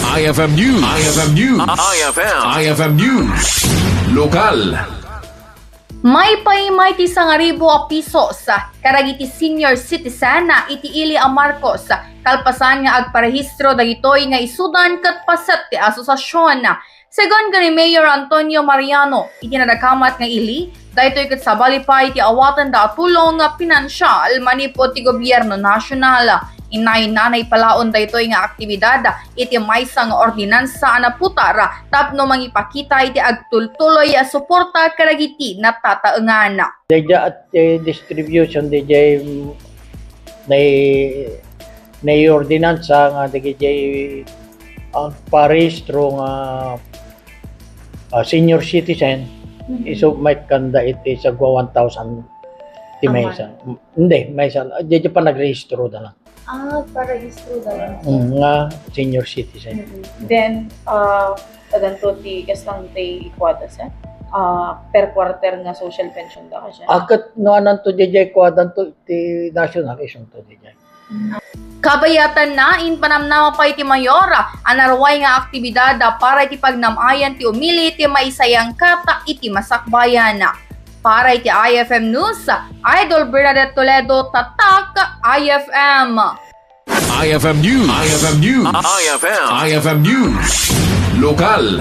IFM News. IFM News. IFM News. Lokal. May paimay ti Sangaribu a Pisos, karagiti senior citizen na itiili a Marcos, kalpasan nga agparehistro dagitoy nga isudan ket pasat ti asosasyon. Segon gani Mayor Antonio Mariano, itinadakamat nga ili, daytoy ket sabalipay ti awatan da tulong nga pinansyal manipod ti gobyerno nasyonal. Inay-nanay palaon daytoy nga aktibidad iti maysa nga ordinansa na putar tapno mangipakita iti agtultuloy a suporta karagiti natataengan. Dayja at distribution dayja na ordinansa nga dayja ang parehistro nga senior citizen iso might kanda iti sa 1,000 ti maysa. Hindi, maysa dayja pa nagrehistro na lang. Parehistro dalan. Nga senior citizen. Then, taganto ti kaslang ti ikwadas per quarter nga social pension da ka siya. Akat no anan to dayja kwadan to ti national ison to dayja. Kabayatan na in panamnama pa iti mayor anarway nga aktibidad para iti pagnamayan ti umili ti maisayang kata iti masakbayan. Para iti IFM News, Idol Bernadette Toledo, Tatak, IFM. IFM News. IFM News. IFM News. Lokal.